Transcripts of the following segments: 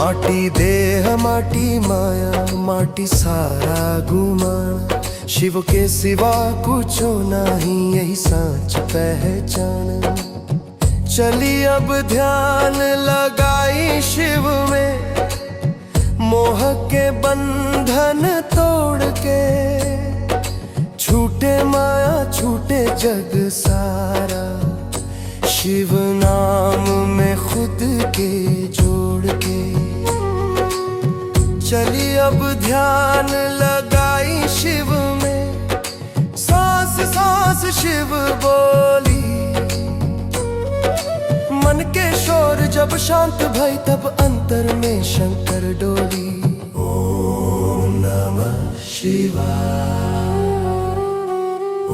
माटी देह माटी माया माटी सारा गुमान, शिव के सिवा कुछ नहीं यही सच पहचान। चली अब ध्यान लगाई शिव में, मोह के बंधन तोड़ के, छूटे माया छूटे जग सारा, शिव नाम में खुद के जोड़ के। चली अब ध्यान लगाई शिव में, सांस सांस शिव बोली। मन के शोर जब शांत भई तब अंतर में शंकर डोली। ओम नमः शिवाय,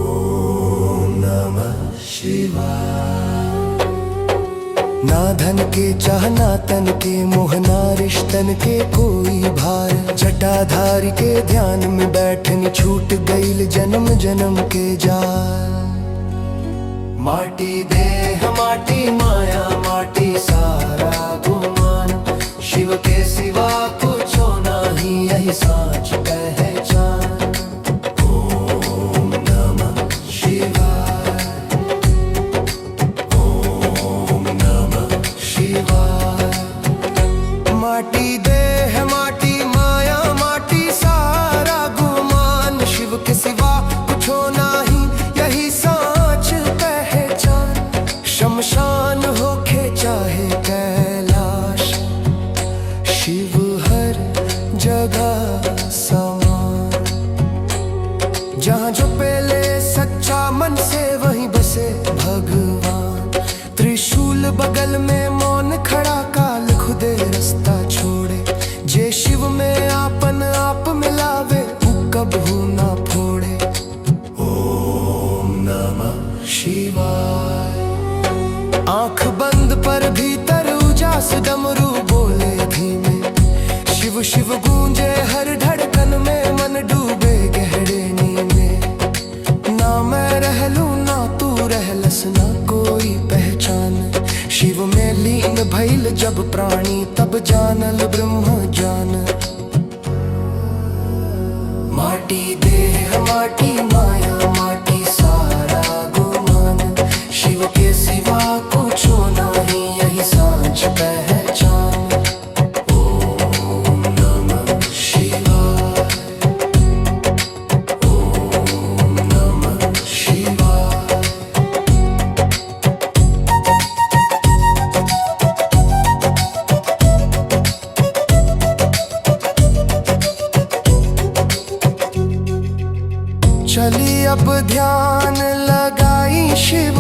ओम नमः शिवाय। ना धन के चाह ना तन के मोह, ना रिश्तन के कोई भार, जटाधारी के ध्यान में बैठनी छूट गईल जन्म जन्म के जाल। माटी देह माटी माया माटी सारा गुमान, शिव के सिवा कुछ नहीं यही साच पहचान। ओम नमः शिवाय, ओम नमः शिवाय। माटी देह माटी माया माटी सारा गुमान, शिव के सिवा कुछ नहीं यही साच पहचान। शमशान होके चाहे कैलाश, शिव हर जगह समान। जहाँ जो पहले सच्चा मन से वहीं बसे भगवान। त्रिशूल बगल में मौन खड़ा काल खुदे रास्ता छोड़े, जे शिव में आपन आप मिलावे वो कबहू ना फोड़े। ओम नमः शिवाय। आंख बंद पर भीतर उजास डमरू बोले धीमे, शिव शिव गूंजे हर धड़कन में मन डूबे गहरे नींद में। ना मैं रह लूं ना तू रहलस ना कोई पहचान, शिव में लीन भइल जब प्राणी तब जानल ब्रह्म जान। माटी देह माटी माया माटी सारा गुमान, शिव के सिवा कुछ नहीं यही साच पहचान। ओम नमः शिवाय, ओम नमः शिवाय। चली अब ध्यान लगाई शिव